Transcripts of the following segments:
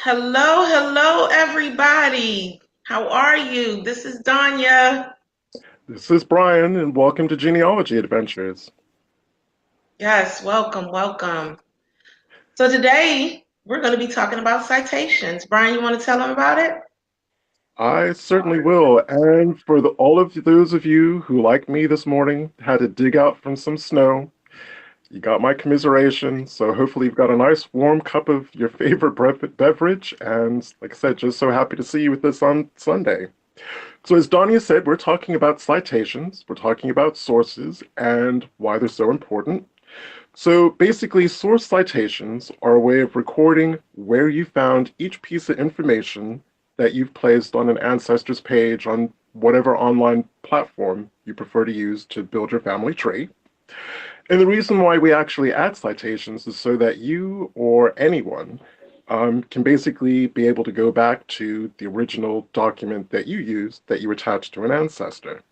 Hello, hello, everybody. How are you? This is Donya. This is Brian, and welcome to Genealogy Adventures. Yes, welcome, welcome. So today we're going to be talking about citations. Brian, you want to tell them about it? I certainly will. And for all of those of you who, like me this morning, had to dig out from some snow, you got my commiseration. So hopefully you've got a nice warm cup of your favorite beverage. And like I said, just so happy to see you with us on Sunday. So as Donya said, we're talking about citations, we're talking about sources and why they're so important. So basically, source citations are a way of recording where you found each piece of information that you've placed on an ancestors page on whatever online platform you prefer to use to build your family tree. And the reason why we actually add citations is so that you or anyone can basically be able to go back to the original document that you used that you attached to an ancestor.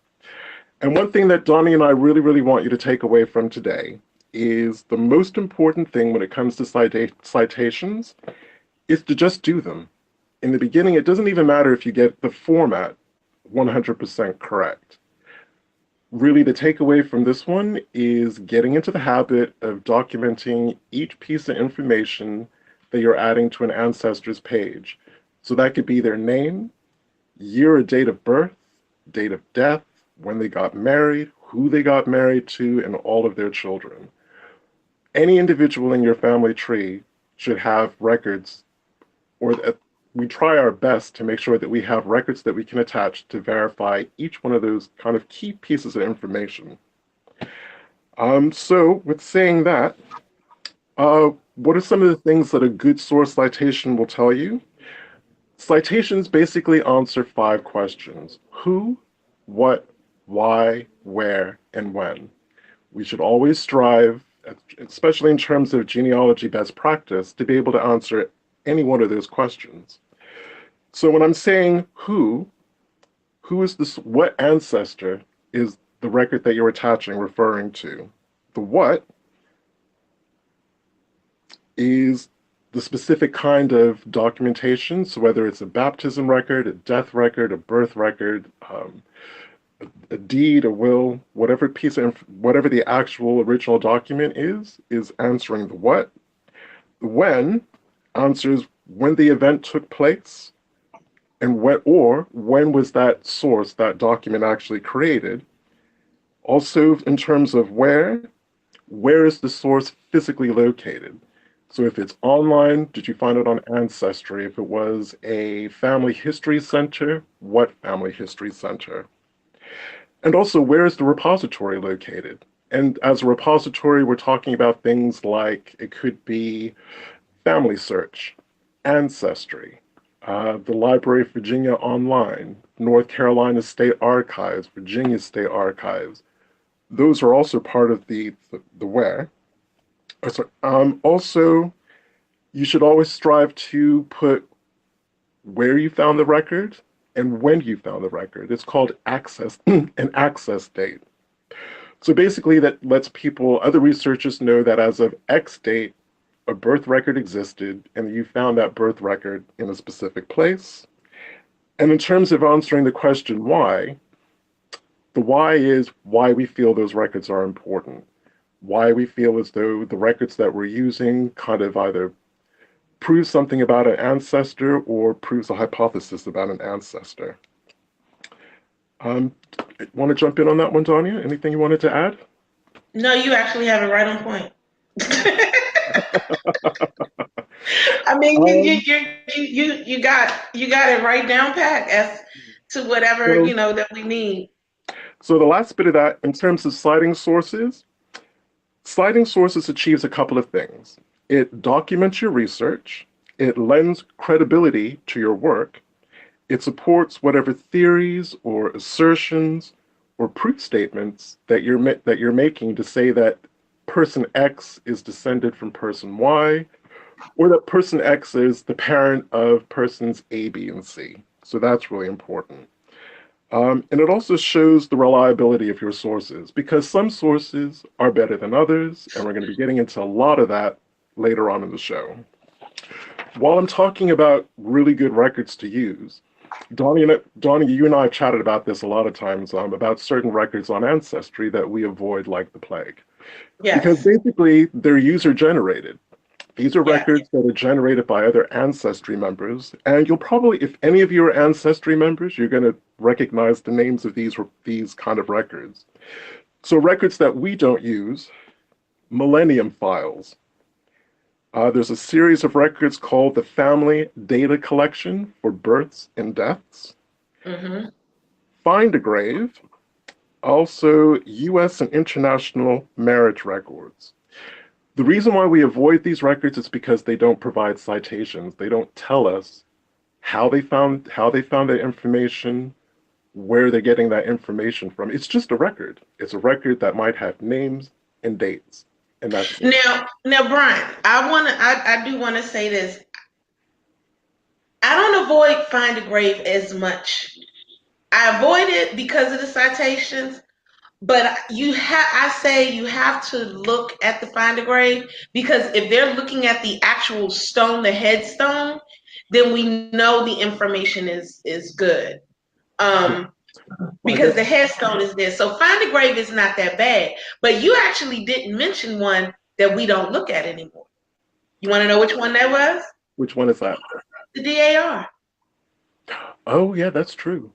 And one thing that Donnie and I really, really want you to take away from today is the most important thing when it comes to citations is to just do them. In the beginning, it doesn't even matter if you get the format 100% correct. Really, the takeaway from this one is getting into the habit of documenting each piece of information that you're adding to an ancestor's page. So that could be their name, year or date of birth, date of death, when they got married, who they got married to, and all of their children. Any individual in your family tree should have records, or we try our best to make sure that we have records that we can attach to verify each one of those kind of key pieces of information. So with saying that, what are some of the things that a good source citation will tell you? Citations basically answer five questions: who, what, why, where, and when. We should always strive, especially in terms of genealogy best practice, to be able to answer any one of those questions. So when I'm saying who is this, what ancestor is the record that you're attaching referring to? The what is the specific kind of documentation, so whether it's a baptism record, a death record, a birth record, a deed, a will, whatever the actual original document is answering the what. The when answers when the event took place, and when was that source, that document actually created. Also, in terms of where is the source physically located? So if it's online, did you find it on Ancestry? If it was a family history center, what family history center? And also, where is the repository located? And as a repository, we're talking about things like it could be Family Search, Ancestry, the Library of Virginia Online, North Carolina State Archives, Virginia State Archives. Those are also part of the where. Also, you should always strive to put where you found the record and when you found the record. It's called access, an access date. So basically, that lets other researchers know that as of X date, a birth record existed and you found that birth record in a specific place. And in terms of answering the question why, the why is why we feel those records are important. Why we feel as though the records that we're using kind of either proves something about an ancestor or proves a hypothesis about an ancestor. Um, Want to jump in on that one, Donya? Anything you wanted to add? No, you actually have it right on point. I mean, Um, you got it right down pat as to whatever so, that we need. so the last bit of that, in terms of citing sources achieves a couple of things. It documents your research, it lends credibility to your work, it supports whatever theories or assertions or proof statements that you're making to say that person X is descended from person Y, or that person X is the parent of persons A, B, and C. So that's really important. And it also shows the reliability of your sources because some sources are better than others, and we're going to be getting into a lot of that later on in the show. while I'm talking about really good records to use, Donnie, you and I have chatted about this a lot of times, about certain records on Ancestry that we avoid like the plague. Because Yes. basically they're user generated. These are Yes. records that are generated by other Ancestry members, and you'll probably, if any of you are Ancestry members, you're going to recognize the names of these kind of records. So records that we don't use, Millennium Files. There's a series of records called the Family Data Collection for Births and Deaths. Mm-hmm. Find a Grave. Also, U.S. and international marriage records. The reason why we avoid these records is because they don't provide citations. They don't tell us how they found that information, where they're getting that information from. It's just a record. It's a record that might have names and dates, and that's it. Now, Brian, I do wanna say this. I don't avoid Find a Grave as much. I avoid it because of the citations, but I say you have to look at the Find a Grave because if they're looking at the actual stone, the headstone, then we know the information is good. Um, I because guess the headstone is there. So Find a Grave is not that bad. But you actually didn't mention one that we don't look at anymore. You want to know which one that was? which one is that? The DAR. Oh yeah, that's true.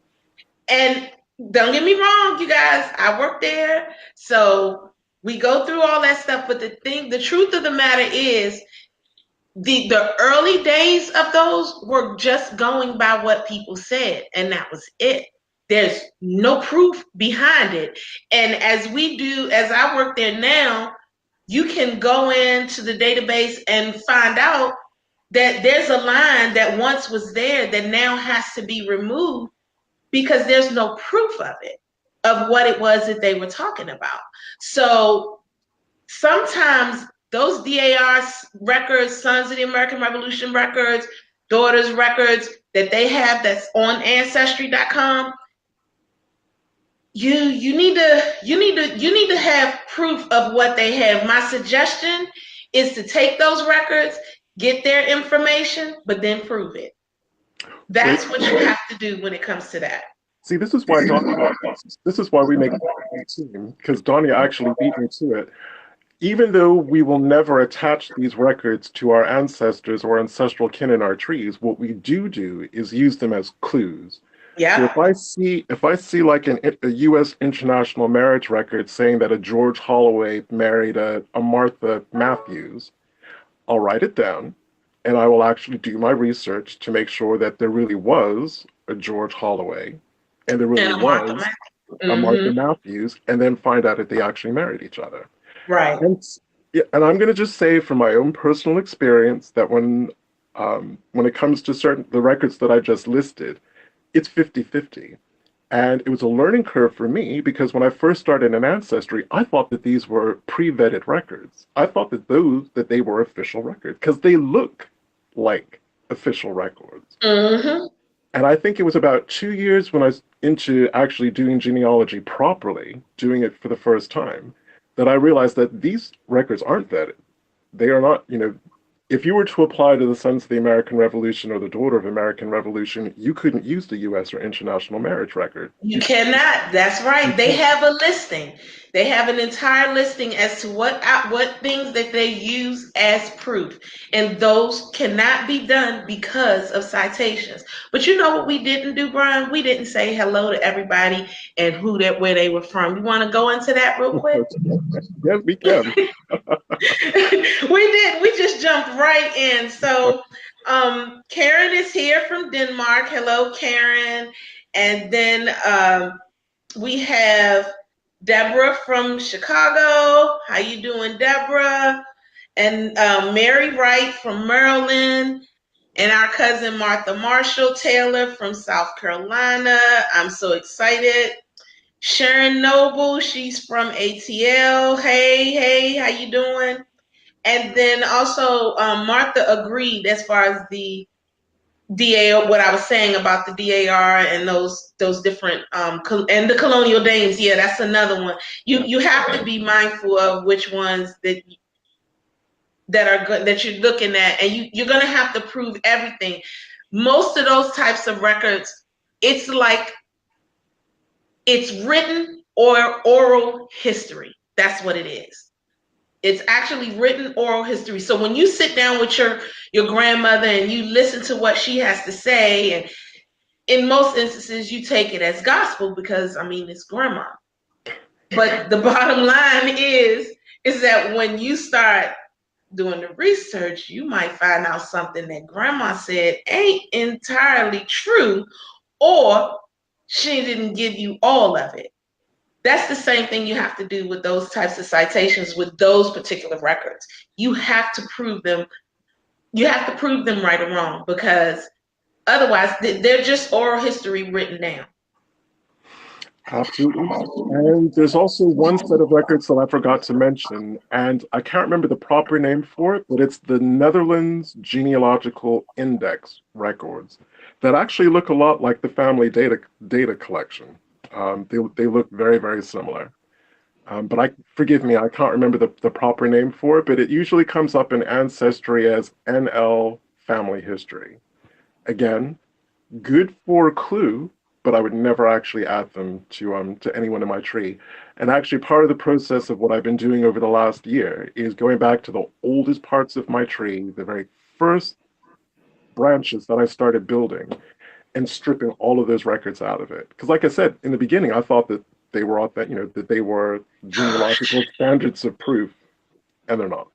And don't get me wrong, you guys, I work there. So we go through all that stuff. But the truth of the matter is, the early days of those were just going by what people said, and that was it. There's no proof behind it. And as I work there now, you can go into the database and find out that there's a line that once was there that now has to be removed because there's no proof of it, of what it was that they were talking about. So sometimes those DAR records, Sons of the American Revolution records, Daughters records that they have that's on Ancestry.com, you need to have proof of what they have. My suggestion is to take those records, get their information, but then prove it. Well, That's what you have to do when it comes to that. see, this is why this is why we make a team, because Donnie actually beat me to it. Even though we will never attach these records to our ancestors or ancestral kin in our trees, what we do is use them as clues. So Yeah. if I see like a U.S. international marriage record saying that a George Holloway married a Martha Matthews, I'll write it down, and I will actually do my research to make sure that there really was a George Holloway, and there really And a Martha was Mac. a Martha Mm-hmm. Matthews, and then find out if they actually married each other. Right. And yeah, and I'm going to just say from my own personal experience that when it comes to certain the records that I just listed, it's 50-50. And it was a learning curve for me because when I first started in Ancestry, I thought that these were pre-vetted records. I thought that they were official records because they look like official records. Mm-hmm. And I think it was about 2 years when I was into actually doing genealogy properly, doing it for the first time, that I realized that these records aren't vetted. They are not, if you were to apply to the Sons of the American Revolution or the Daughter of American Revolution, you couldn't use the U.S. or international marriage record. You cannot. That's You right. They can't. have a listing. They have an entire listing as to what things that they use as proof, and those cannot be done because of citations. But you know what we didn't do, Brian? We didn't say hello to everybody and where they were from. You want to go into that real quick? Yes, we can. We did. We just jumped right in. So, Karen is here from Denmark. Hello, Karen. And then we have Deborah from Chicago. How you doing, Deborah? And Mary Wright from Maryland. And our cousin Martha Marshall Taylor from South Carolina. I'm so excited. Sharon Noble, she's from ATL. Hey, how you doing? And then also Martha agreed as far as the DAR, what I was saying about the DAR and those different and the colonial dames. Yeah, that's another one. You have to be mindful of which ones that that are good that you're looking at, and you're going to have to prove everything. Most of those types of records, it's like it's written or oral history. That's what it is. It's actually written oral history. So when you sit down with your grandmother and you listen to what she has to say, and in most instances you take it as gospel because I mean it's grandma. But the bottom line is that when you start doing the research, you might find out something that grandma said ain't entirely true, or she didn't give you all of it. That's the same thing you have to do with those types of citations with those particular records. You have to prove them. You have to prove them right or wrong, because otherwise they're just oral history written down. Absolutely. And there's also one set of records that I forgot to mention, and I can't remember the proper name for it, but it's the Netherlands Genealogical Index records that actually look a lot like the family data collection. They look very, very similar. But forgive me, I can't remember the proper name for it, but it usually comes up in Ancestry as NL Family History. Again, good for a clue, but I would never actually add them to anyone in my tree. And actually, part of the process of what I've been doing over the last year is going back to the oldest parts of my tree, the very first branches that I started building, and stripping all of those records out of it. Because, like I said in the beginning, I thought that they were all that that they were genealogical standards of proof, and they're not.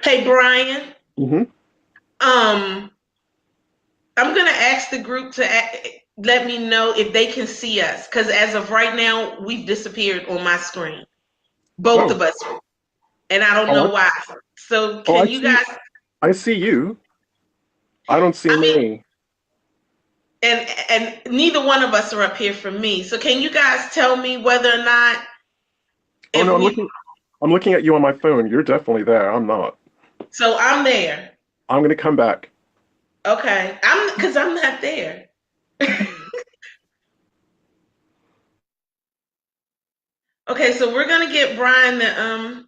Hey Brian, Hmm. um, I'm gonna ask the group to let me know if they can see us, because as of right now, we've disappeared on my screen, both Oh, of us, and I don't oh, know why. So oh, can you guys? I see you. I don't see I mean, me. and neither one of us are up here for me. So can you guys tell me whether or not Oh if no, we? I'm looking at you on my phone. You're definitely there. I'm not. So I'm there. I'm gonna come back. Okay, I'm not there. Okay, so we're gonna get Brian to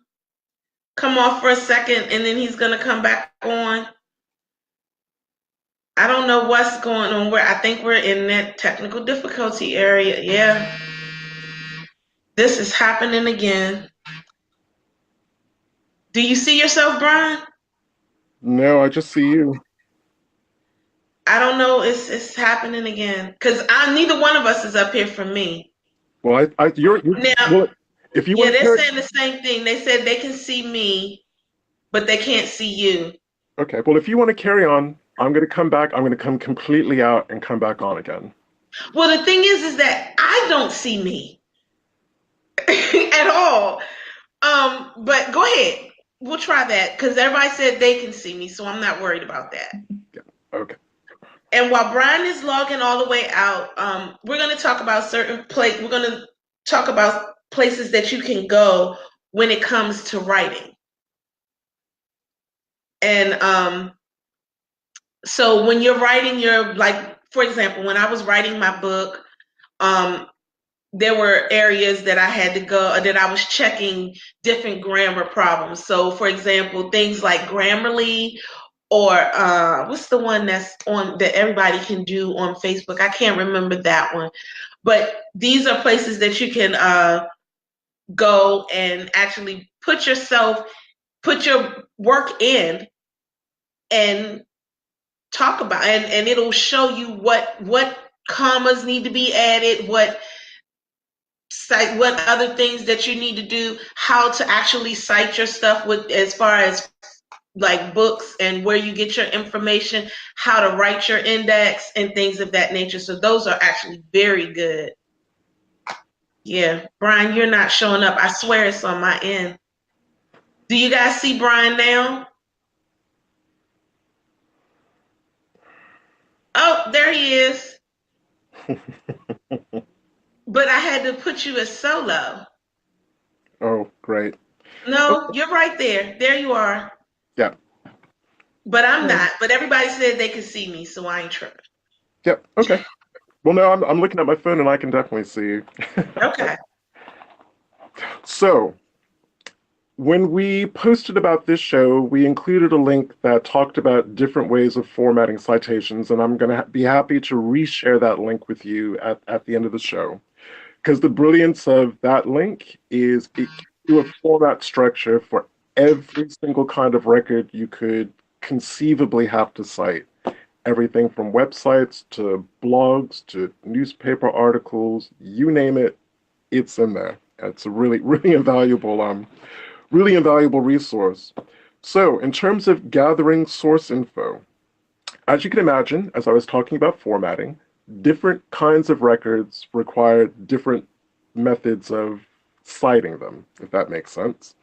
come off for a second, and then he's gonna come back on. I don't know what's going on. I think we're in that technical difficulty area. Yeah, this is happening again. Do you see yourself, Brian? No, I just see you. I don't know. It's happening again because I neither one of us is up here for me. Well, you Now, well, if you yeah, want to they're carry, saying the same thing. They said they can see me, but they can't see you. okay, well, if you want to carry on, I'm gonna come back. I'm gonna come completely out and come back on again. Well, the thing is that I don't see me at all. But go ahead. We'll try that because everybody said they can see me, so I'm not worried about that. Yeah. Okay. And while Brian is logging all the way out, we're going to talk about certain place. We're going to talk about places that you can go when it comes to writing. And so when you're writing your, like, for example, when I was writing my book, um, there were areas that I had to go that I was checking different grammar problems. So, for example, things like Grammarly or what's the one that's on that everybody can do on Facebook? I can't remember that one. But these are places that you can go and actually put your work in and talk about, and it'll show you what commas need to be added, what other things that you need to do, how to actually cite your stuff with as far as like books and where you get your information, how to write your index and things of that nature. So those are actually very good. Yeah, Brian, you're not showing up. I swear it's on my end. Do you guys see Brian now? Oh, there he is. But I had to put you as solo. Oh, great. No, Okay. you're right there. There you are. Yeah. But I'm Um, not. But everybody said they could see me, so I ain't tripping. yeah. Okay. Well, no, I'm looking at my phone and I can definitely see you. Okay. So, When we posted about this show, we included a link that talked about different ways of formatting citations, and I'm going to be happy to reshare that link with you at the end of the show. Because the brilliance of that link is it gives you a format structure for every single kind of record you could conceivably have to cite. Everything from websites to blogs to newspaper articles, you name it, it's in there. It's a really, really invaluable resource. So, in terms of gathering source info, as you can imagine, as I was talking about formatting, different kinds of records require different methods of citing them, if that makes sense.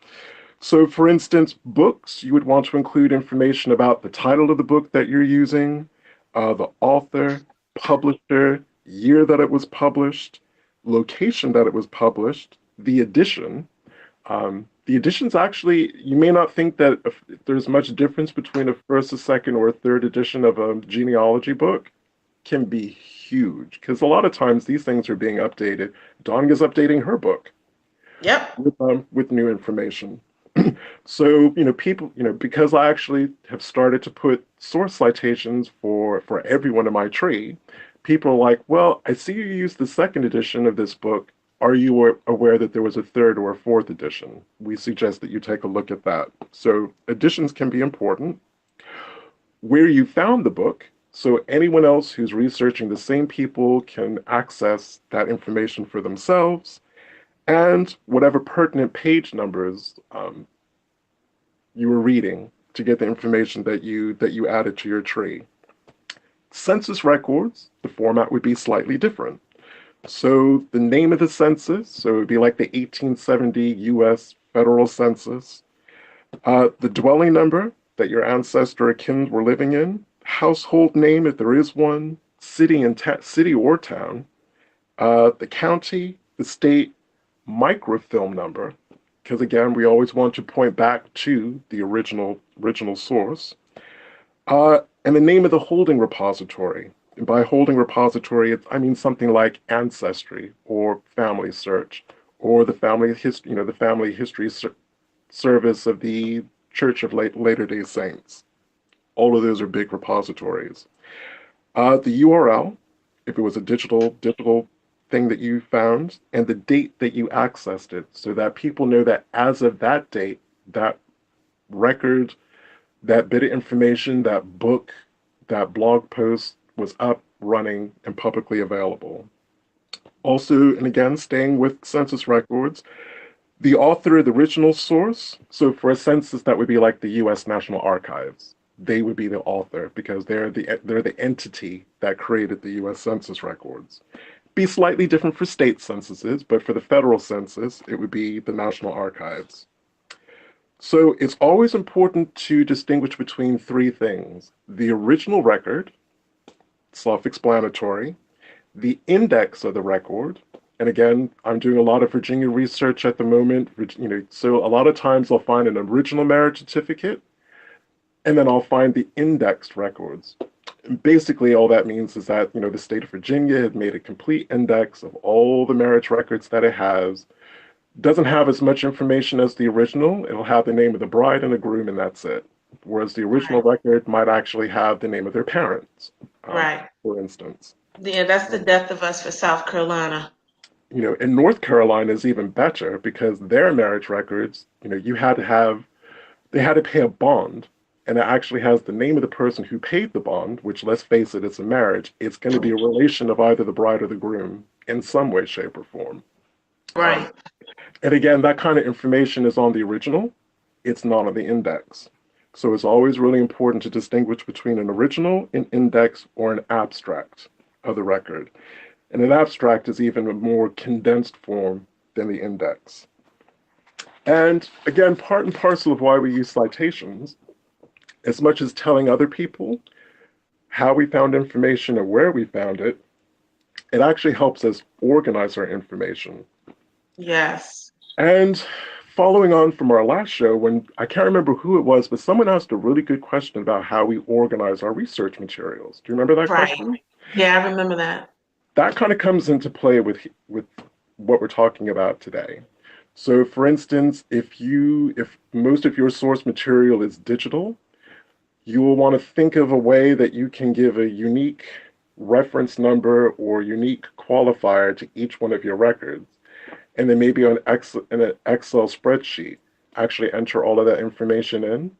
So, for instance, books, you would want to include information about the title of the book that you're using, the author, publisher, year that it was published, location that it was published, the edition. The editions actually, you may not think that if there's much difference between a first, a second, or a third edition of a genealogy book, can be huge because a lot of times these things are being updated. Dawn is updating her book Yep. with new information. So, people, because I actually have started to put source citations for everyone in my tree, people are like, well, I see you used the second edition of this book. Are you aware that there was a third or a fourth edition? We suggest that you take a look at that. So, editions can be important. Where you found the book, so anyone else who's researching the same people can access that information for themselves, and whatever pertinent page numbers you were reading to get the information that you added to your tree. Census records, the format would be slightly different. So the name of the census, so it would be like the 1870 U.S. federal census, the dwelling number that your ancestor or kin were living in, household name if there is one, city or town, the county, the state, microfilm number, because again, we always want to point back to the original source, and the name of the holding repository. And by holding repository, I mean something like Ancestry or Family Search or the family history, the family history service of the Church of Latter Day Saints. All of those are big repositories. The URL, if it was a digital thing that you found, and the date that you accessed it, so that people know that as of that date, that record, that bit of information, that book, that blog post was up, running, and publicly available. Also, and again, staying with census records, the author of the original source, so for a census, that would be like the U.S. National Archives. They would be the author because they're the entity that created the U.S. Census records. Be slightly different for state censuses, but for the federal census, it would be the National Archives. So it's always important to distinguish between three things: the original record, self-explanatory, the index of the record, and again, I'm doing a lot of Virginia research at the moment, so a lot of times I'll find an original marriage certificate, and then I'll find the indexed records. And basically, all that means is that, the state of Virginia had made a complete index of all the marriage records that it has. Doesn't have as much information as the original. It'll have the name of the bride and the groom, and that's it. Whereas the original Right. record might actually have the name of their parents, Right. for instance. Yeah, that's the death of us for South Carolina. In North Carolina is even better because their marriage records, they had to pay a bond, and it actually has the name of the person who paid the bond, which, let's face it, it's a marriage. It's going to be a relation of either the bride or the groom in some way, shape, or form. Um, Right. and again, that kind of information is on the original. It's not on the index. So it's always really important to distinguish between an original, an index, or an abstract of the record. And an abstract is even a more condensed form than the index. And again, part and parcel of why we use citations, as much as telling other people how we found information and where we found it, it actually helps us organize our information. Yes. And following on from our last show, when I can't remember who it was, but someone asked a really good question about how we organize our research materials. Do you remember that Right. question? Yeah, I remember that. That kind of comes into play with what we're talking about today. So for instance, if most of your source material is digital, you will want to think of a way that you can give a unique reference number or unique qualifier to each one of your records. And then maybe in an Excel spreadsheet, actually enter all of that information in.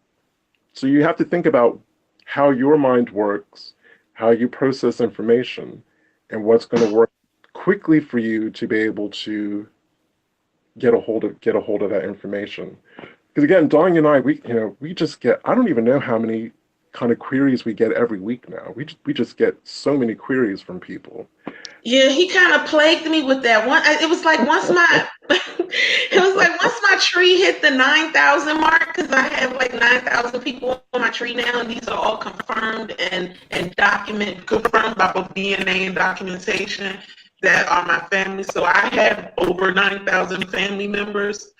So you have to think about how your mind works, how you process information, and what's going to work quickly for you to be able to get a hold of that information. Because again, Dong and I, we just get, I don't even know how many kind of queries we get every week now. We just get so many queries from people. Yeah, he kind of plagued me with that one. It was like once my it was like once my tree hit the 9,000 mark, because I have like 9,000 people on my tree now, and these are all confirmed and confirmed by both DNA and documentation that are my family. So I have over 9,000 family members.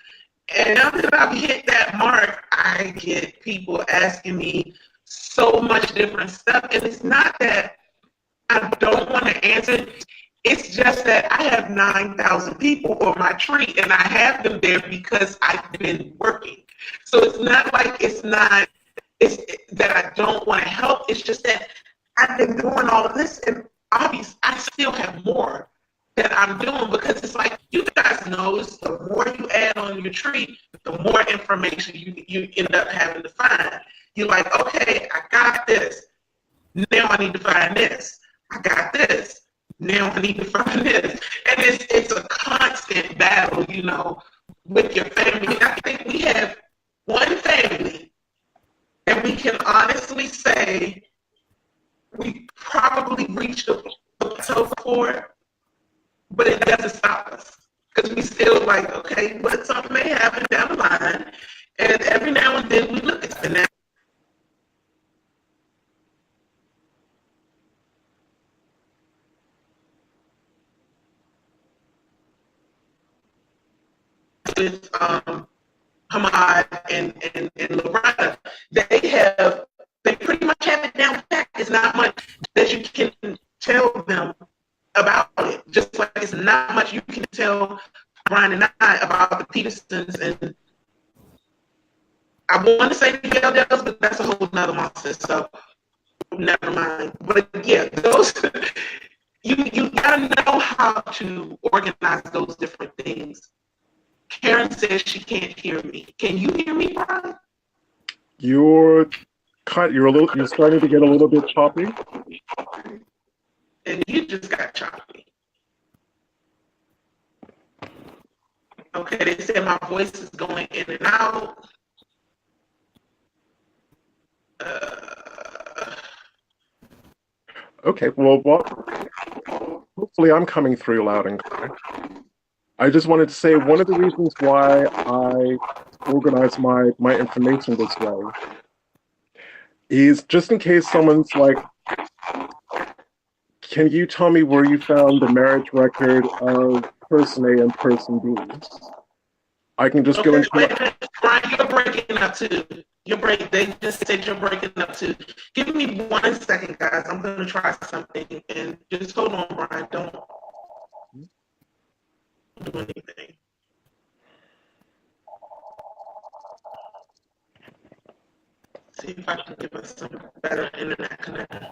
And now that I've hit that mark, I get people asking me so much different stuff. And it's not that I don't want to answer. It's just that I have 9,000 people on my tree, and I have them there because I've been working. So it's not like it's that I don't want to help. It's just that I've been doing all of this, and obviously I still have more that I'm doing, because it's like you guys know, it's the more you add on your tree, the more information you end up having to find. You're like, okay, I got this. Now I need to find this. I got this. Now I need to find this. And it's a constant battle, with your family. I think we have one family, and we can honestly say we probably reached a plateau for it, but it doesn't stop us. Because we still like, okay, but something may happen down the line. And every now and then we look at the with Hamad and Loretta, they pretty much have it down pat. It's not much that you can tell them about it. Just like it's not much you can tell Brian and I about the Petersons, and I want to say the Geldells, but that's a whole nother monster. So never mind. But yeah, those you gotta know how to organize those different things. Karen says she can't hear me. Can you hear me, Brian? You're you're starting to get a little bit choppy. And you just got choppy. Okay, they said my voice is going in and out. Uh, Okay, well, hopefully I'm coming through loud and clear. I just wanted to say one of the reasons why I organize my information this way is just in case someone's like, can you tell me where you found the marriage record of person A and person B? I can just go okay, into my, wait a minute, Brian, you're breaking up too. They just said you're breaking up too. Give me 1 second, guys. I'm gonna try something, and just hold on, Brian. Don't do anything. See if I can give us some better internet connection.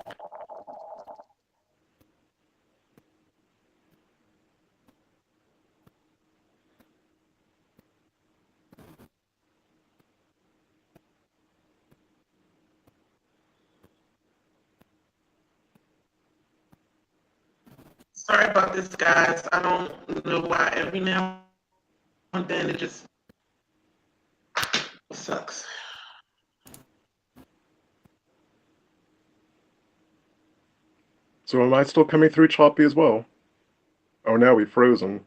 Sorry about this, guys. I don't know why every now and then it just sucks. so am I still coming through choppy as well? Oh, now we've frozen.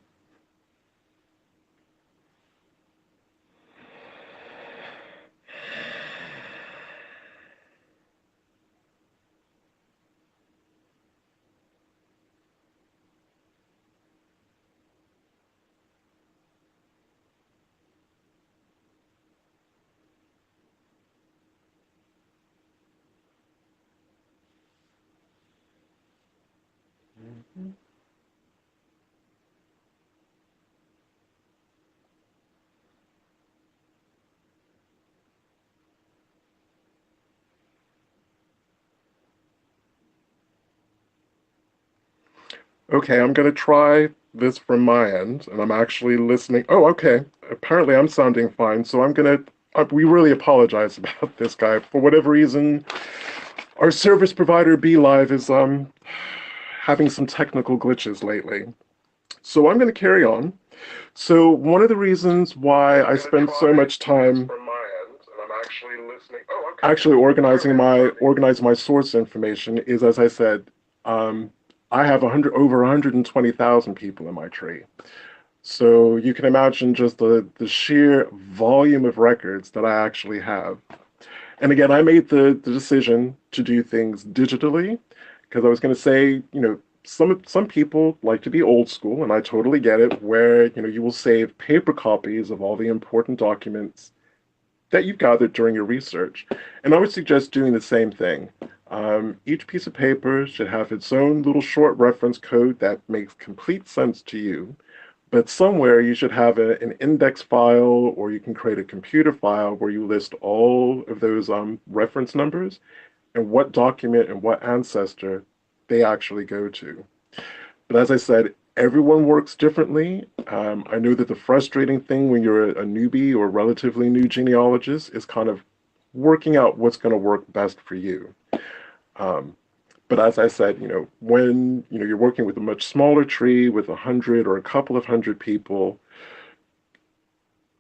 Okay, I'm gonna try this from my end, and I'm actually listening. Oh, okay. Apparently, I'm sounding fine, so I'm gonna. We really apologize about this, guy. For whatever reason, our service provider, BeLive, is having some technical glitches lately. So I'm gonna carry on. So one of the reasons why I spend so much time actually organizing my source information is, as I said, um, I have 100 over 120,000 people in my tree. So you can imagine just the sheer volume of records that I actually have. And again, I made the decision to do things digitally because I was going to say, some people like to be old school, and I totally get it, where, you will save paper copies of all the important documents that you've gathered during your research. And I would suggest doing the same thing. Each piece of paper should have its own little short reference code that makes complete sense to you. But somewhere you should have an index file, or you can create a computer file where you list all of those reference numbers and what document and what ancestor they actually go to. But as I said, everyone works differently. I know that the frustrating thing when you're a newbie or relatively new genealogist is kind of working out what's going to work best for you. Um, but as I said, when you're working with a much smaller tree with 100 or a couple of hundred people,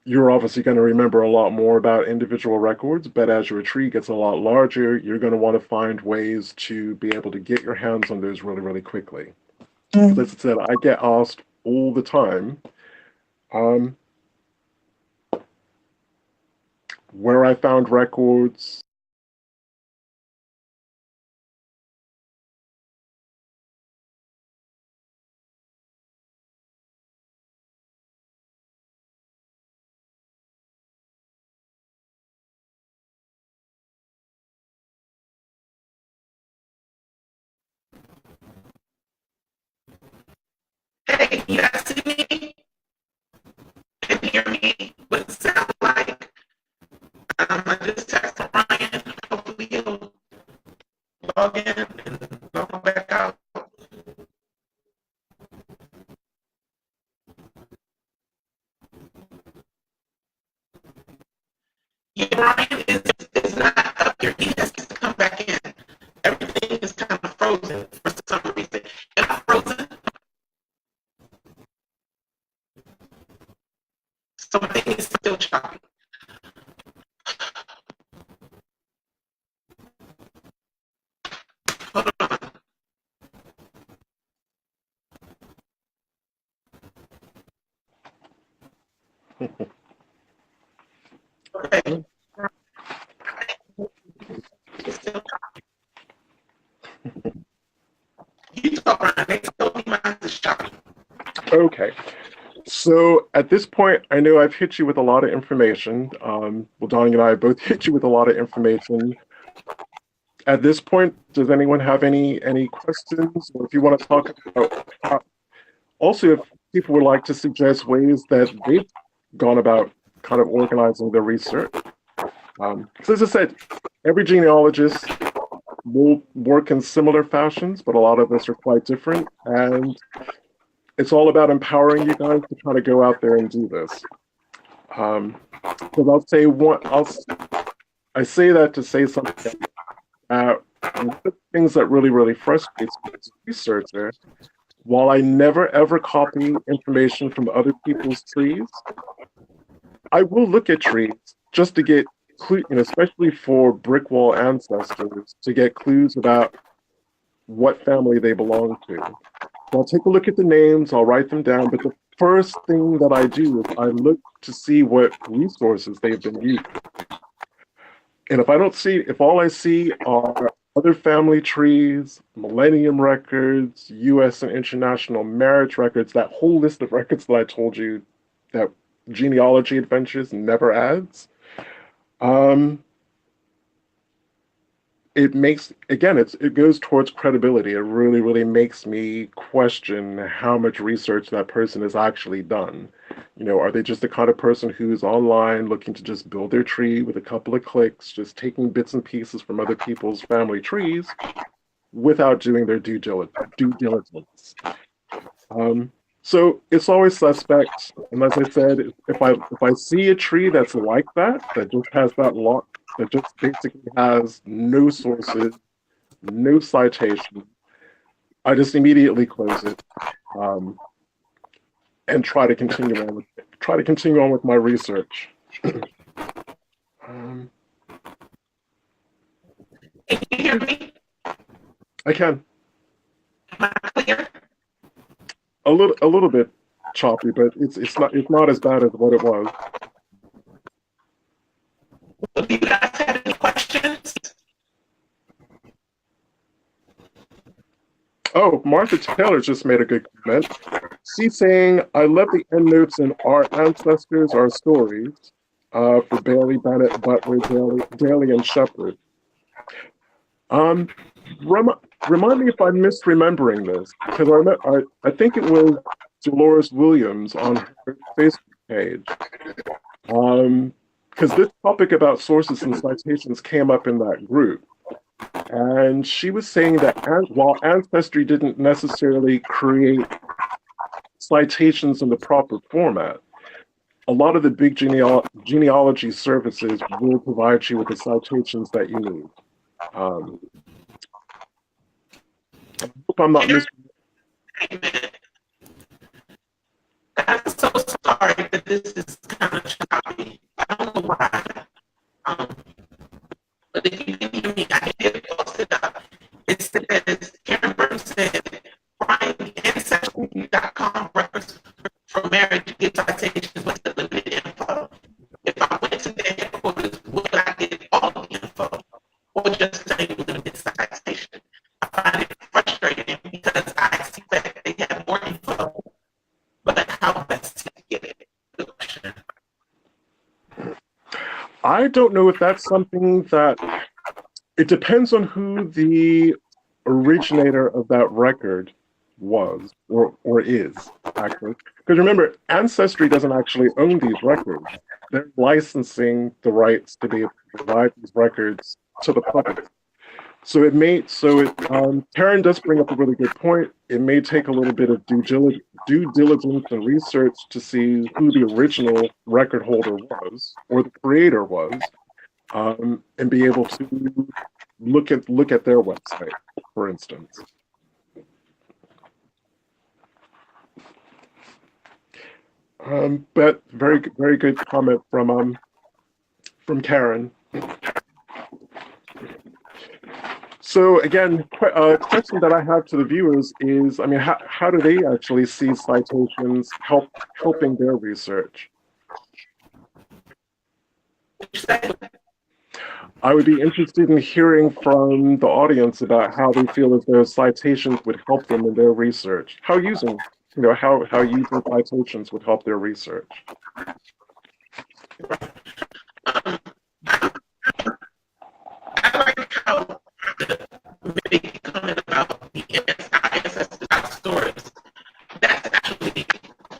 you're obviously going to remember a lot more about individual records. But as your tree gets a lot larger, you're going to want to find ways to be able to get your hands on those really, really quickly. Because as I said, I get asked all the time um, where I found records. Hey, you guys see me? Can you hear me? What it sounds like? I just texted Ryan. Hopefully he'll log in and log back out. Yeah, Brian is not up here. He has to come back in. Everything is kind of frozen for some reason. Am I frozen? Something is still choppy. Hold on. Okay. It's still choppy. You talk, Brian. They told me mine is choppy. Okay. So at this point, I know I've hit you with a lot of information. Well, Donnie and I both hit you with a lot of information. At this point, does anyone have any questions, or if you want to talk about also if people would like to suggest ways that they've gone about kind of organizing their research? So as I said, every genealogist will work in similar fashions, but a lot of us are quite different, and it's all about empowering you guys to kind of go out there and do this. Because I'll say I say that to say something. One of the things that really, really frustrates me as a researcher, while I never ever copy information from other people's trees, I will look at trees just to get clue, especially for brick wall ancestors, to get clues about what family they belong to. So I'll take a look at the names, I'll write them down, but the first thing that I do is I look to see what resources they've been using. And if all I see are other family trees, millennium records, US and international marriage records, that whole list of records that I told you that Genealogy Adventures never adds, um, it makes, again, it goes towards credibility. It really, really makes me question how much research that person has actually done. Are they just the kind of person who's online looking to just build their tree with a couple of clicks, just taking bits and pieces from other people's family trees without doing their due diligence? So it's always suspect. And as I said, if I see a tree that's like that, that just has that lock, that just basically has no sources, no citation, I just immediately close it, um, and try to continue on with my research. um, Can you hear me? I can. Am I clear? A little bit choppy, but it's not as bad as what it was. Do you guys have any questions? Oh, Martha Taylor just made a good comment. She's saying, I love the endnotes in Our Ancestors, Our Stories, for Bailey, Bennett, Butler, Daly, and Shepard. Um, remind me if I'm misremembering this, because I think it was Dolores Williams on her Facebook page. Because this topic about sources and citations came up in that group. And she was saying that while Ancestry didn't necessarily create citations in the proper format, a lot of the big genealogy services will provide you with the citations that you need. I hope I'm not missing. I'm so sorry that this is kind of choppy. I don't know why. Um, but if you can hear me, I did post it up. It says, Karen Burns said, Brian, the Ancestry.com records for marriage give citations with the limited info. If I went to their headquarters, would I get all the info? Or just say limited citation? I find it frustrating because I expect they have more info, but how best to get it? Good question. I don't know if that's something that it depends on who the originator of that record was or is actually. Because remember, Ancestry doesn't actually own these records. They're licensing the rights to be able to provide these records to the public. So Karen does bring up a really good point. It may take a little bit of due diligence and research to see who the original record holder was or the creator was, and be able to look at their website, for instance. But very good comment from Karen. So again, a question that I have to the viewers is, I mean, how do they actually see citations helping their research? I would be interested in hearing from the audience about how they feel as though citations would help them in their research. How using citations would help their research. I like how maybe comment about the ancestral stories. That's actually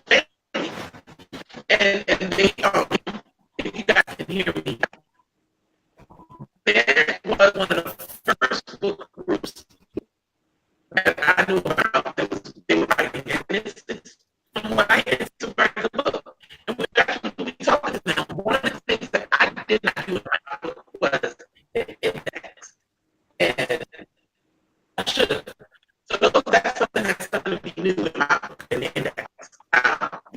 family. And they if you guys can hear me, there was one of the first book groups that I knew about that was they were writing ethnicities. From what I had to write the book. And we actually be talking to them. One of the things that I did not do in my book was an index. And I should have. So that's something that's going to be new in my book, an index.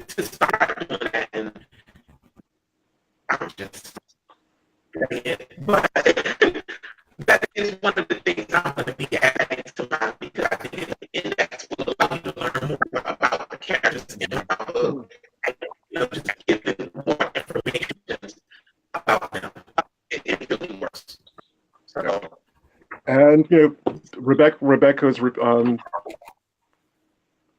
To start doing that, and I'm just but that is one of the things I'm going to be adding to mine because I think the index will allow you to learn more about the characters in my book. Just giving more information just about them. It really works. So. And Rebecca is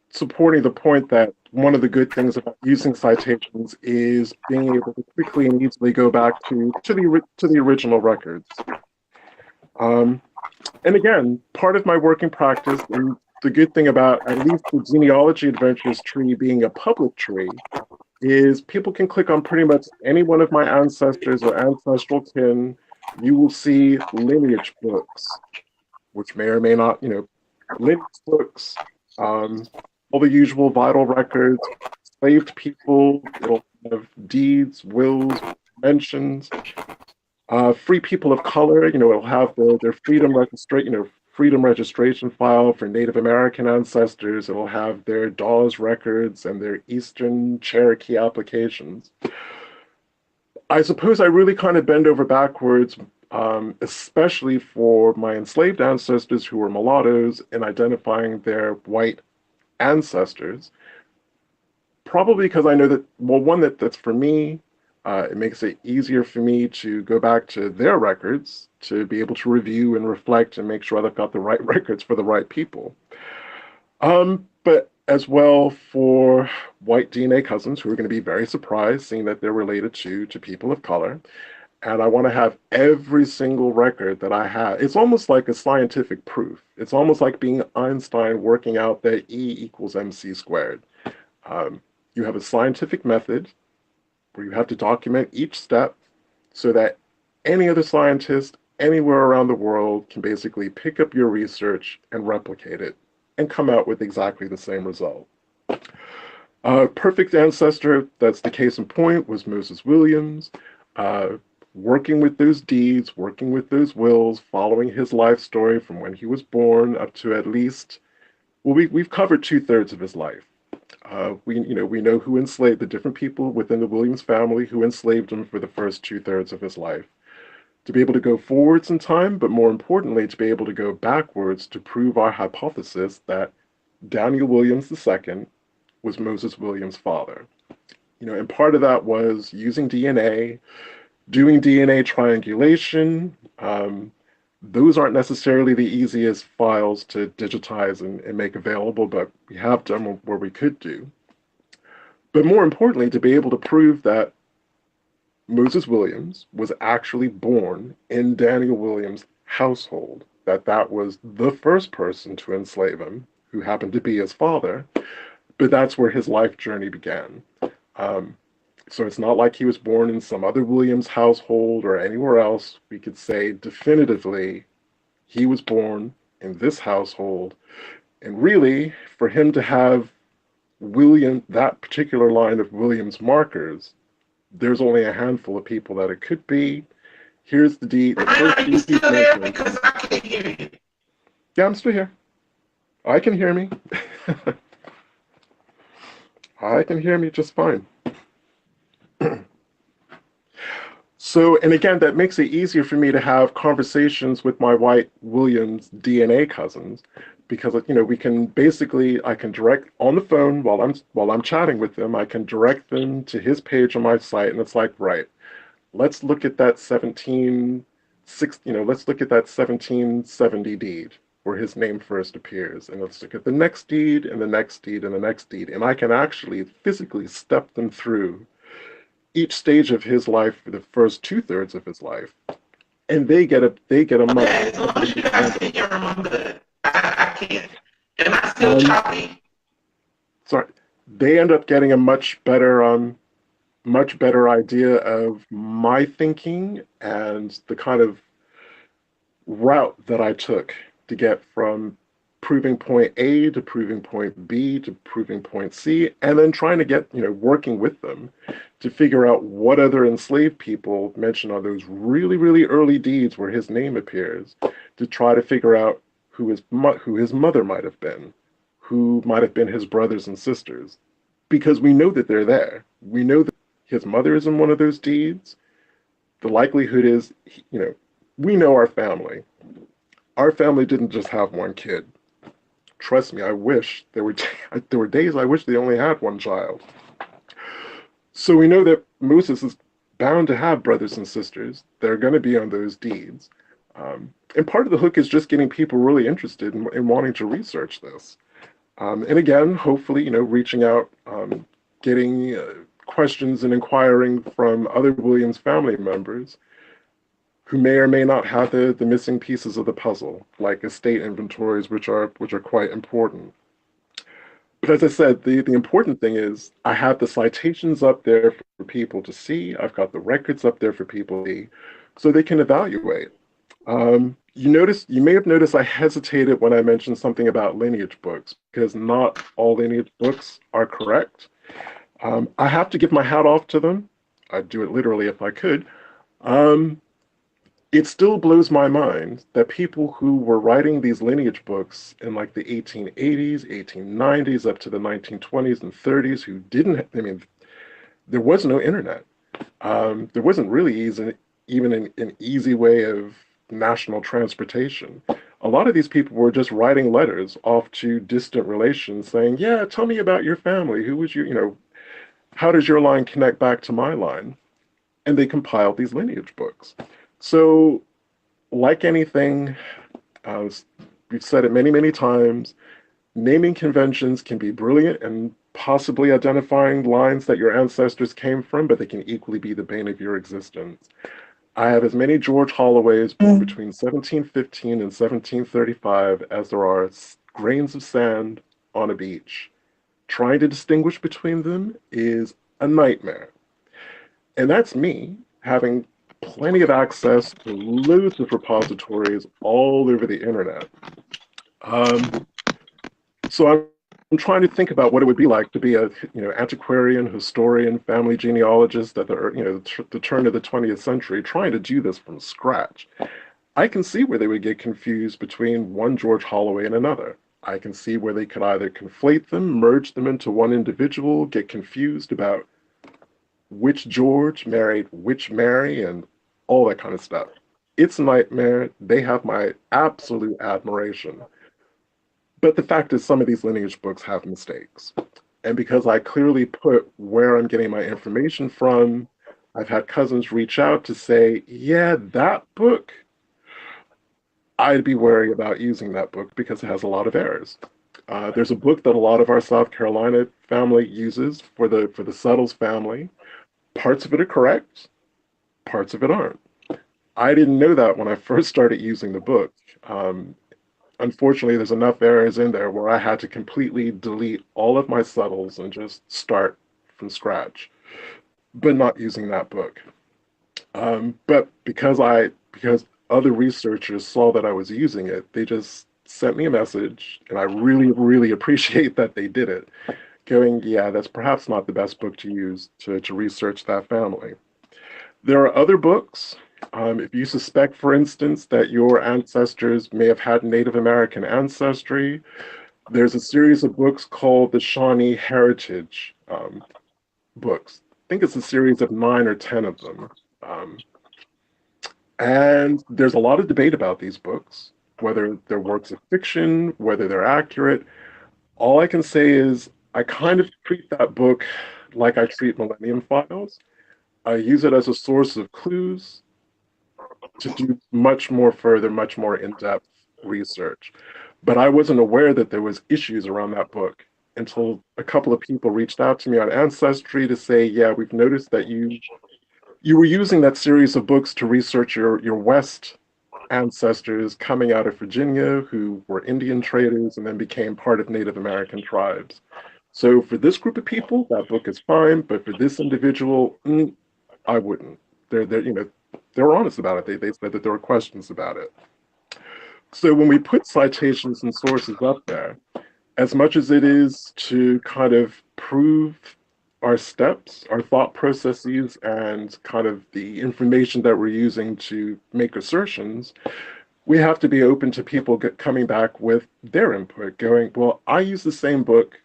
supporting the point that one of the good things about using citations is being able to quickly and easily go back to the original records. And again, part of my working practice, and the good thing about at least the Genealogy Adventures tree being a public tree, is people can click on pretty much any one of my ancestors or ancestral kin. You will see lineage books, which may or may not, lineage books, all the usual vital records, enslaved people. It'll have deeds, wills, mentions. Free people of color, it'll have their freedom registration file for Native American ancestors. It'll have their Dawes records and their Eastern Cherokee applications. I suppose I really kind of bend over backwards, especially for my enslaved ancestors who were mulattoes, in identifying their white ancestors. Probably because I know that, well, one, that's for me. It makes it easier for me to go back to their records to be able to review and reflect and make sure that I've got the right records for the right people. But as well for white DNA cousins who are going to be very surprised seeing that they're related to people of color. And I want to have every single record that I have. It's almost like a scientific proof. It's almost like being Einstein working out that E equals mc squared. You have a scientific method where you have to document each step so that any other scientist anywhere around the world can basically pick up your research and replicate it and come out with exactly the same result. Perfect ancestor, that's the case in point, was Moses Williams. Working with those deeds, working with those wills, following his life story from when he was born up to at least, well, we've covered 2/3 of his life. We know who enslaved the different people within the Williams family who enslaved him for the first 2/3 of his life. To be able to go forwards in time, but more importantly, to be able to go backwards to prove our hypothesis that Daniel Williams II was Moses Williams' father. And part of that was using DNA, doing DNA triangulation. Those aren't necessarily the easiest files to digitize and make available, but we have done where we could do. But more importantly, to be able to prove that Moses Williams was actually born in Daniel Williams' household, that was the first person to enslave him, who happened to be his father, but that's where his life journey began. So it's not like he was born in some other Williams household or anywhere else. We could say definitively he was born in this household. And really, for him to have that particular line of Williams markers, there's only a handful of people that it could be. Here's the deed. Brian, are you still there? Because I can't hear you. Yeah, I'm still here. I can hear me. I can hear me just fine. So, and again, that makes it easier for me to have conversations with my white Williams DNA cousins because, we can basically, I can direct on the phone while I'm chatting with them, I can direct them to his page on my site, and it's like, right, let's look at that 1770 deed where his name first appears, and let's look at the next deed and the next deed and the next deed, and I can actually physically step them through each stage of his life for the first 2/3 of his life, and they get a much. Okay, as long as you guys can hear him, I'm good. I can't. Am I still choppy? Sorry, they end up getting a much better idea of my thinking and the kind of route that I took to get from proving point A to proving point B to proving point C, and then trying to get, working with them to figure out what other enslaved people mentioned on those really, really early deeds where his name appears, to try to figure out who his mother might have been, who might have been his brothers and sisters, because we know that they're there. We know that his mother is in one of those deeds. The likelihood is, we know our family. Our family didn't just have one kid. Trust me, I wish there were days I wish they only had one child. So we know that Moses is bound to have brothers and sisters that are going to be on those deeds. And part of the hook is just getting people really interested in wanting to research this. And again, hopefully, reaching out, getting questions and inquiring from other Williams family members who may or may not have the missing pieces of the puzzle, like estate inventories, which are quite important. But as I said, the important thing is I have the citations up there for people to see. I've got the records up there for people to see, so they can evaluate. You may have noticed I hesitated when I mentioned something about lineage books because not all lineage books are correct. I have to give my hat off to them. I'd do it literally if I could. Um, it still blows my mind that people who were writing these lineage books in like the 1880s, 1890s, up to the 1920s and 30s, who didn't, I mean, there was no internet. There wasn't really even an easy way of national transportation. A lot of these people were just writing letters off to distant relations saying, yeah, tell me about your family. Who was how does your line connect back to my line? And they compiled these lineage books. So, like anything, uh, we've said it many, many times, naming conventions can be brilliant and possibly identifying lines that your ancestors came from, but they can equally be the bane of your existence. I have as many George Holloways born between 1715 and 1735 as there are grains of sand on a beach. Trying to distinguish between them is a nightmare. And that's me having plenty of access to loads of repositories all over the internet. Um, so I'm trying to think about what it would be like to be a antiquarian, historian, family genealogist at the turn of the 20th century, trying to do this from scratch. I can see where they would get confused between one George Holloway and another. I can see where they could either conflate them, merge them into one individual, get confused about which George married which Mary, and all that kind of stuff. It's a nightmare. They have my absolute admiration. But the fact is, some of these lineage books have mistakes. And because I clearly put where I'm getting my information from, I've had cousins reach out to say, yeah, that book, I'd be wary about using that book because it has a lot of errors. There's a book that a lot of our South Carolina family uses for the Suttles family. Parts of it are correct, parts of it aren't. I didn't know that when I first started using the book. Um, Unfortunately, there's enough errors in there where I had to completely delete all of my Suttles and just start from scratch, but not using that book. But because other researchers saw that I was using it, they just sent me a message, and I really, really appreciate that they did it, going, yeah, that's perhaps not the best book to use to research that family. There are other books. If you suspect, for instance, that your ancestors may have had Native American ancestry, there's a series of books called the Shawnee Heritage books. I think it's a series of 9 or 10 of them. Um, and there's a lot of debate about these books, whether they're works of fiction, whether they're accurate. All I can say is I kind of treat that book like I treat Millennium Files. I use it as a source of clues to do much more further, much more in-depth research. But I wasn't aware that there was issues around that book until a couple of people reached out to me on Ancestry to say, yeah, we've noticed that you were using that series of books to research your West ancestors coming out of Virginia who were Indian traders and then became part of Native American tribes. So for this group of people, that book is fine, but for this individual, I wouldn't. They're honest about it. They said that there were questions about it. So when we put citations and sources up there, as much as it is to kind of prove our steps, our thought processes, and kind of the information that we're using to make assertions, we have to be open to people coming back with their input, going, well, I use the same book.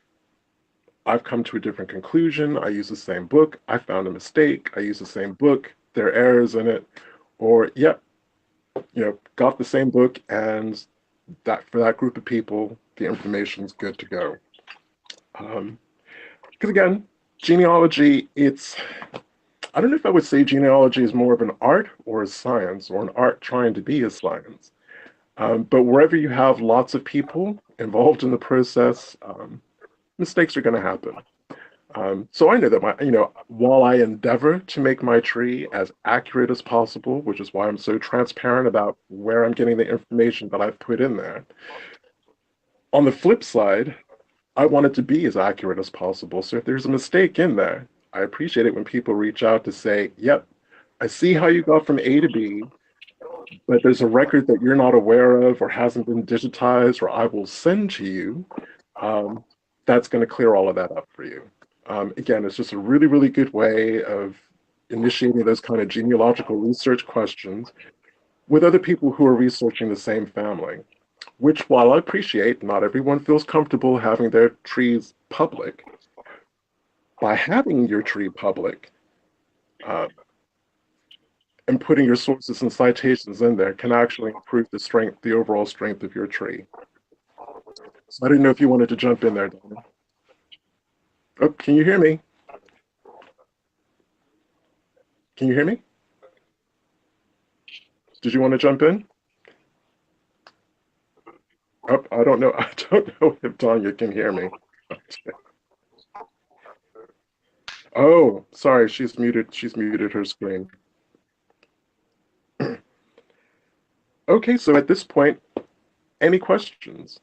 I've come to a different conclusion. I use the same book. I found a mistake. I use the same book. There are errors in it. Or, yep, got the same book, and that for that group of people, the information's good to go. Because again, genealogy, I don't know if I would say genealogy is more of an art or a science, or an art trying to be a science. But wherever you have lots of people involved in the process, mistakes are going to happen. So I know that while I endeavor to make my tree as accurate as possible, which is why I'm so transparent about where I'm getting the information that I've put in there, on the flip side, I want it to be as accurate as possible. So if there's a mistake in there, I appreciate it when people reach out to say, yep, I see how you got from A to B. but there's a record that you're not aware of or hasn't been digitized, or I will send to you, um, that's going to clear all of that up for you. Again, it's just a really, really good way of initiating those kind of genealogical research questions with other people who are researching the same family, which, while I appreciate, not everyone feels comfortable having their trees public. By having your tree public, uh, and putting your sources and citations in there can actually improve the strength, the overall strength of your tree. So I didn't know if you wanted to jump in there, Donna. Oh, can you hear me? Can you hear me? Did you want to jump in? Oh, I don't know. I don't know if Donya can hear me. Oh, sorry, she's muted. She's muted her screen. Okay, so at this point, any questions?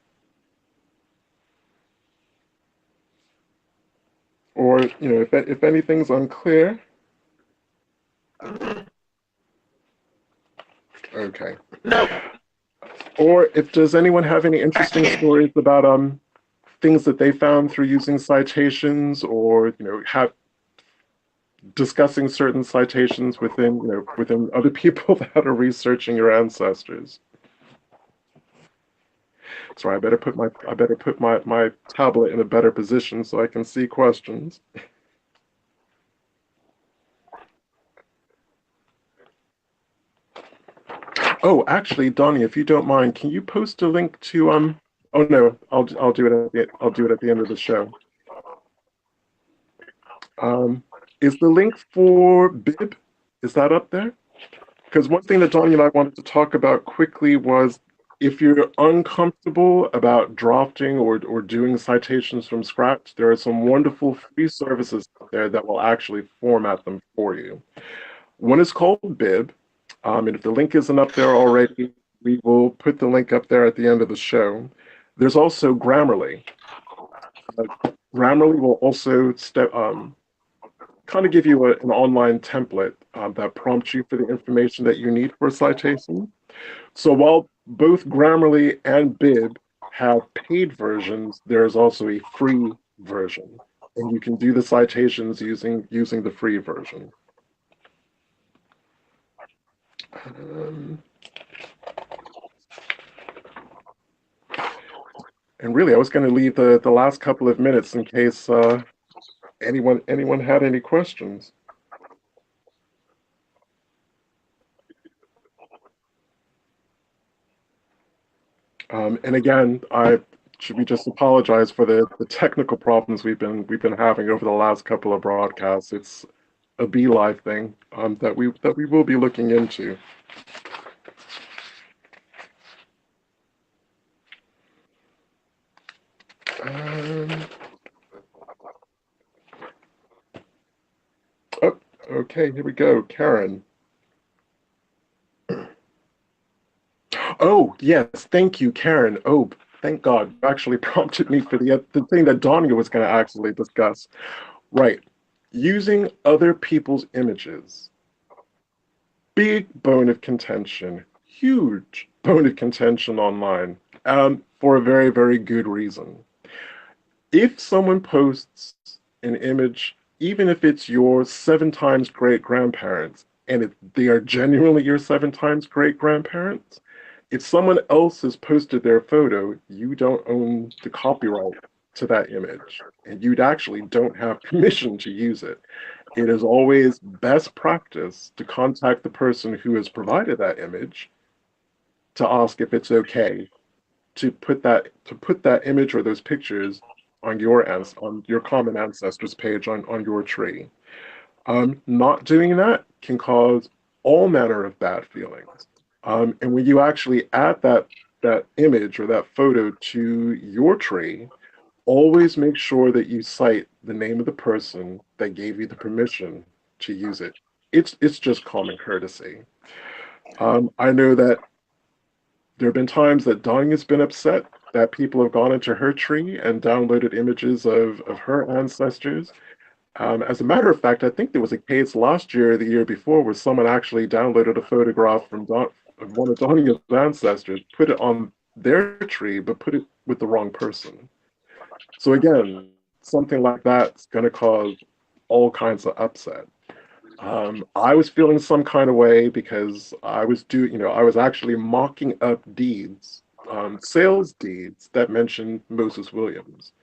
Or, if anything's unclear, okay. No, Or if does anyone have any I interesting can't. stories about things that they found through using citations, or have discussing certain citations within other people that are researching your ancestors. Sorry, I better put my tablet in a better position so I can see questions. Oh, actually, Donnie, if you don't mind, can you post a link to Oh no, I'll do it at the end of the show. Um, is the link for Bib? Is that up there? Because one thing that Donnie and I wanted to talk about quickly was if you're uncomfortable about drafting or doing citations from scratch, there are some wonderful free services out there that will actually format them for you. One is called Bib, and if the link isn't up there already, we will put the link up there at the end of the show. There's also Grammarly. Grammarly will also kind of give you an online template that prompts you for the information that you need for a citation. So while both Grammarly and Bib have paid versions, there is also a free version, and you can do the citations using the free version. Um, and really, I was going to leave the last couple of minutes in case anyone had any questions. And again, I should we just apologize for the technical problems we've been having over the last couple of broadcasts. It's a Be Live thing that we will be looking into. Um, oh, okay, here we go, Karen. Oh yes, thank you, Karen. Oh, thank God, you actually prompted me for the thing that Donia was going to actually discuss. Right, using other people's images. Big bone of contention, huge bone of contention online, for a very, very good reason. If someone posts an image, even if it's your 7 times great grandparents, and they are genuinely your 7 times great grandparents, if someone else has posted their photo, you don't own the copyright to that image, and you actually don't have permission to use it. It is always best practice to contact the person who has provided that image to ask if it's okay to put that image or those pictures on your common ancestors page on your tree. Not doing that can cause all manner of bad feelings. And when you actually add that image or that photo to your tree, always make sure that you cite the name of the person that gave you the permission to use it. It's just common courtesy. I know that there have been times that Dong has been upset that people have gone into her tree and downloaded images of her ancestors. As a matter of fact, I think there was a case last year or the year before where someone actually downloaded a photograph of one of Donya's ancestors, put it on their tree, but put it with the wrong person. So again, something like that's going to cause all kinds of upset. I was feeling some kind of way because I was actually mocking up deeds, sales deeds that mentioned Moses Williams.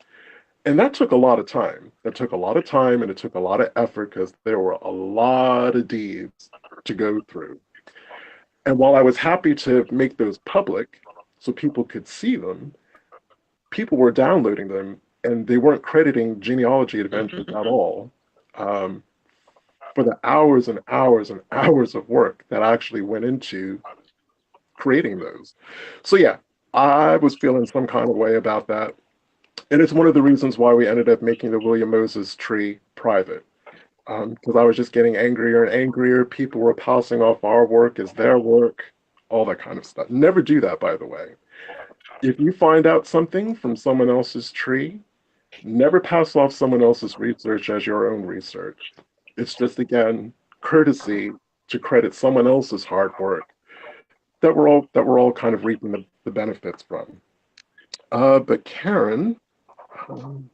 And that took a lot of time. That took a lot of time and it took a lot of effort because there were a lot of deeds to go through. And while I was happy to make those public so people could see them, people were downloading them and they weren't crediting Genealogy Adventures at all. Um, for the hours and hours and hours of work that actually went into creating those. So yeah, I was feeling some kind of way about that. And it's one of the reasons why we ended up making the William Moses tree private. Because I was just getting angrier and angrier. People were passing off our work as their work, all that kind of stuff. Never do that, by the way. If you find out something from someone else's tree, never pass off someone else's research as your own research. It's just, again, courtesy to credit someone else's hard work that we're all kind of reaping the benefits from. But Karen, um,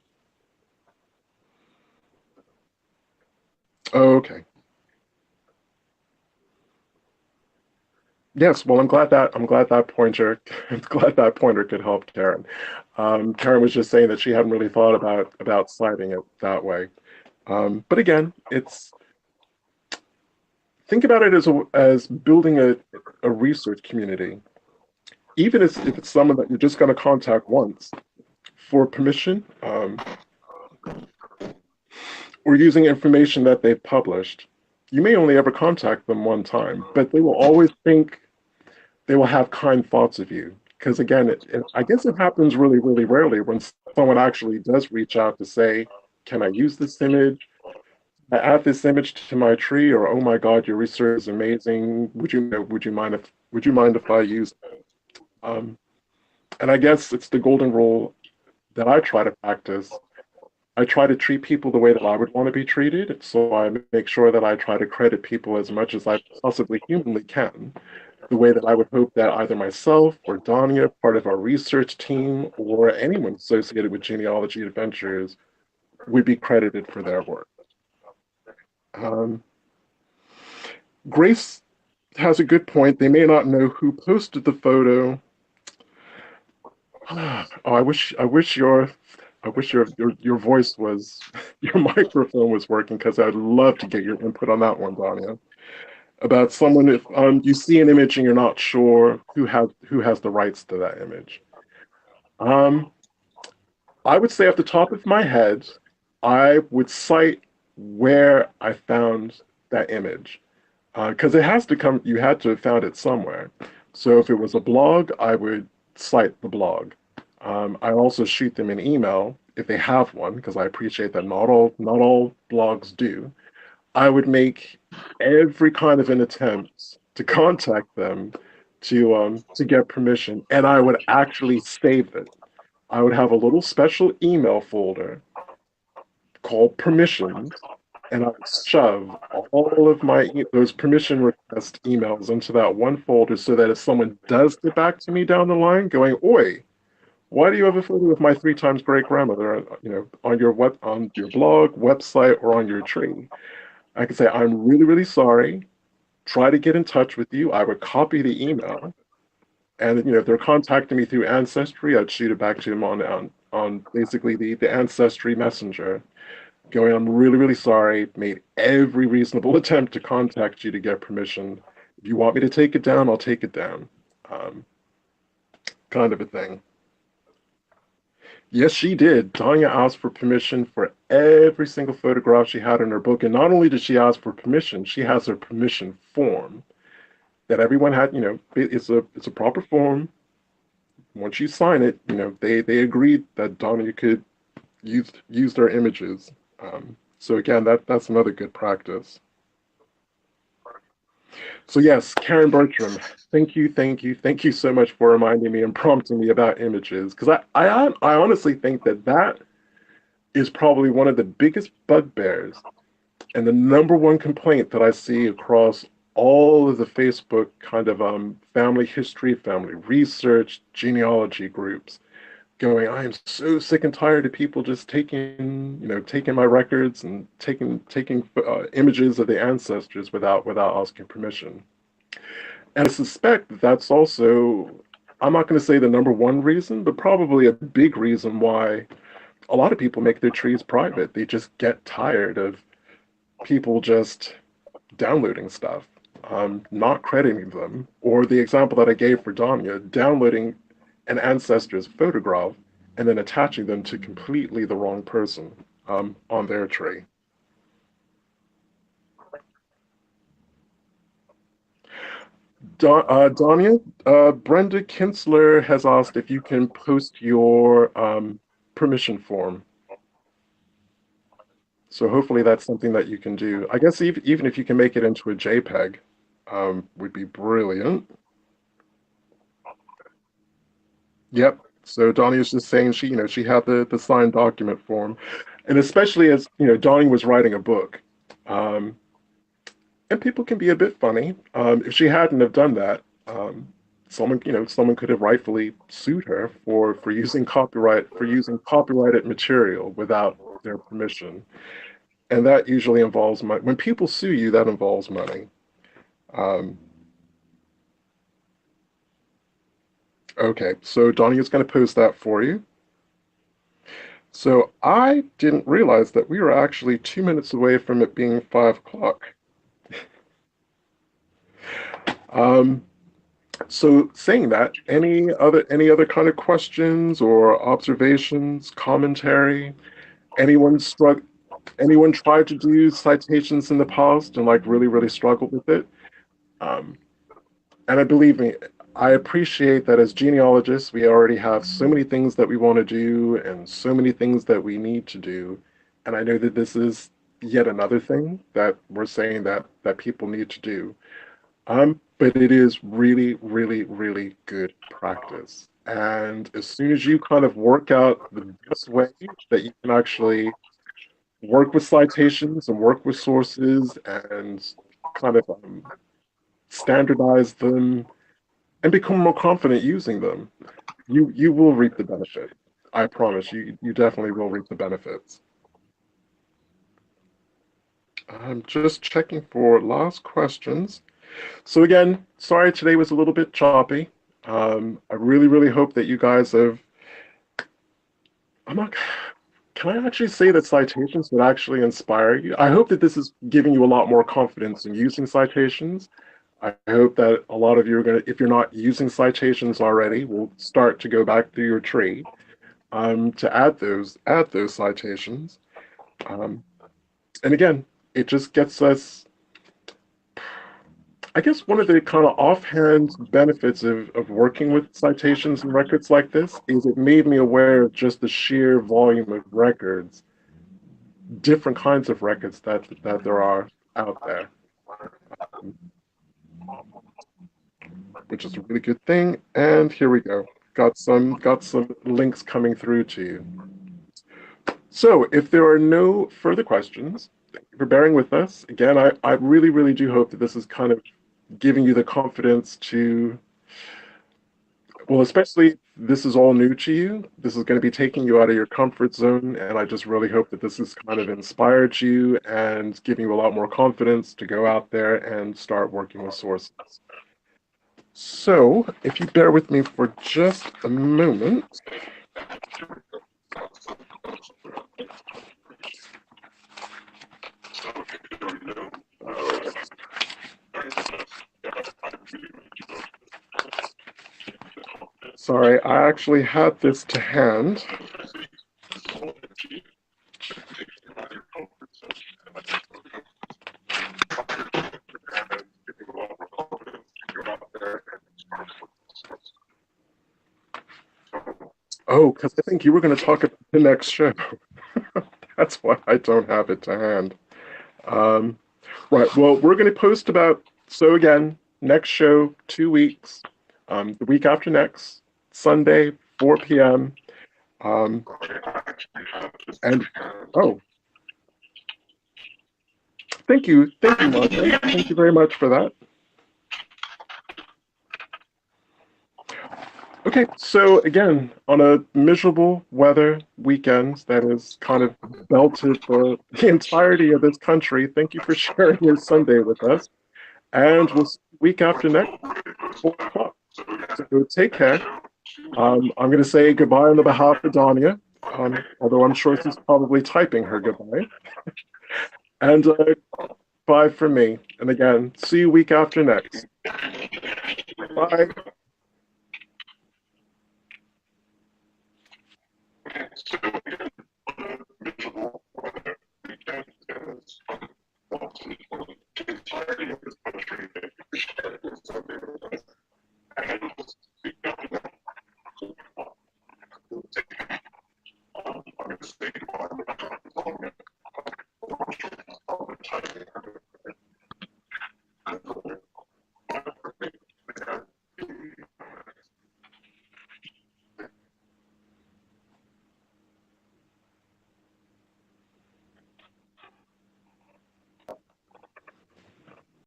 oh, okay. Yes, well, I'm glad that pointer could help Karen. Karen was just saying that she hadn't really thought about citing it that way. But again, it's think about it as building a research community. Even if it's someone that you're just going to contact once for permission, or using information that they've published, you may only ever contact them one time, but they will always think they will have kind thoughts of you. Because again, I guess it happens really, really rarely when someone actually does reach out to say, "Can I use this image? I add this image to my tree," or "Oh my God, your research is amazing. Would you mind if I use it?" Um, and I guess it's the golden rule that I try to practice. I try to treat people the way that I would want to be treated. So I make sure that I try to credit people as much as I possibly humanly can, the way that I would hope that either myself or Donya, part of our research team, or anyone associated with Genealogy Adventures would be credited for their work. Um, Grace has a good point. They may not know who posted the photo. Oh, I wish your voice was your microphone was working because I'd love to get your input on that one, Danya. About someone if you see an image and you're not sure who has the rights to that image. Um, I would say off the top of my head, I would cite where I found that image because it has to come. You had to have found it somewhere. So if it was a blog, I would cite the blog. I also shoot them an email if they have one because I appreciate that not all blogs do. I would make every kind of an attempt to contact them to get permission, and I would actually save it. I would have a little special email folder called permissions, and I would shove all of those permission request emails into that one folder so that if someone does get back to me down the line, going, "Oi, why do you have a photo of my three times great grandmother, on your blog, website, or on your tree?" I could say, "I'm really, really sorry. Try to get in touch with you." I would copy the email, and if they're contacting me through Ancestry, I'd shoot it back to them on basically the Ancestry messenger, going, "I'm really, really sorry. Made every reasonable attempt to contact you to get permission. If you want me to take it down, I'll take it down." Um, Kind of a thing. Yes, she did. Tanya asked for permission for every single photograph she had in her book. And not only did she ask for permission, she has her permission form that everyone had. It's a proper form. Once you sign it, they agreed that Tanya could use their images. So again, that's another good practice. So yes, Karen Bertram, thank you, thank you, thank you so much for reminding me and prompting me about images because I honestly think that is probably one of the biggest bugbears and the number one complaint that I see across all of the Facebook kind of family history, family research, genealogy groups going, I am so sick and tired of people just taking my records and taking images of the ancestors without asking permission. And I suspect that that's also, I'm not going to say the number one reason, but probably a big reason why a lot of people make their trees private. They just get tired of people just downloading stuff, not crediting them, or the example that I gave for Donya, downloading an ancestor's photograph and then attaching them to completely the wrong person on their tree. Donya, Brenda Kinsler has asked if you can post your permission form. So hopefully that's something that you can do. I guess even if you can make it into a JPEG, would be brilliant. Yep. So Donnie was just saying she had the signed document form, and especially as Donnie was writing a book, um, and people can be a bit funny. If she hadn't have done that, someone could have rightfully sued her for using copyrighted material without their permission, and that usually involves money. When people sue you, that involves money. Um, okay, so Donnie is going to post that for you. So I didn't realize that we were actually 2 minutes away from it being 5 o'clock. Um, so saying that, any other kind of questions or observations, commentary? Anyone struck? Anyone tried to do citations in the past and like really struggled with it? Um, and I believe me, I appreciate that as genealogists, we already have so many things that we want to do and so many things that we need to do. And I know that this is yet another thing that we're saying that people need to do. But it is really good practice. And as soon as you kind of work out the best way that you can actually work with citations and work with sources and kind of standardize them and become more confident using them, you will reap the benefit. I promise you definitely will reap the benefits. I'm just checking for last questions. So again, sorry today was a little bit choppy. I really hope that you guys have. I'm not. Can I actually say that citations would actually inspire you? I hope that this is giving you a lot more confidence in using citations. I hope that a lot of you are going to, if you're not using citations already, will start to go back through your tree to add those citations. Um, and again, it just gets us. I guess one of the kind of offhand benefits of working with citations and records like this is it made me aware of just the sheer volume of records, different kinds of records that there are out there, which is a really good thing. And here we go. Got some links coming through to you. So if there are no further questions, thank you for bearing with us. Again, I really do hope that this is kind of giving you the confidence to, well, especially this is all new to you. This is going to be taking you out of your comfort zone, and I just really hope that this has kind of inspired you and giving you a lot more confidence to go out there and start working with sources. So, if you bear with me for just a moment. Sorry, I actually had this to hand. Oh, because I think you were going to talk about the next show. That's why I don't have it to hand. Um, right. Well, we're going to post about, so again, next show, 2 weeks, the week after next, Sunday, 4 p.m. Um, and oh, Thank you, Martha. Thank you very much for that. Okay, so again, on a miserable weather weekend that has kind of belted the entirety of this country, thank you for sharing your Sunday with us. And we'll see you week after next, 4 o'clock. So take care. I'm going to say goodbye on the behalf of Donya, although I'm sure she's probably typing her goodbye. And bye from me. And again, see you week after next. Bye.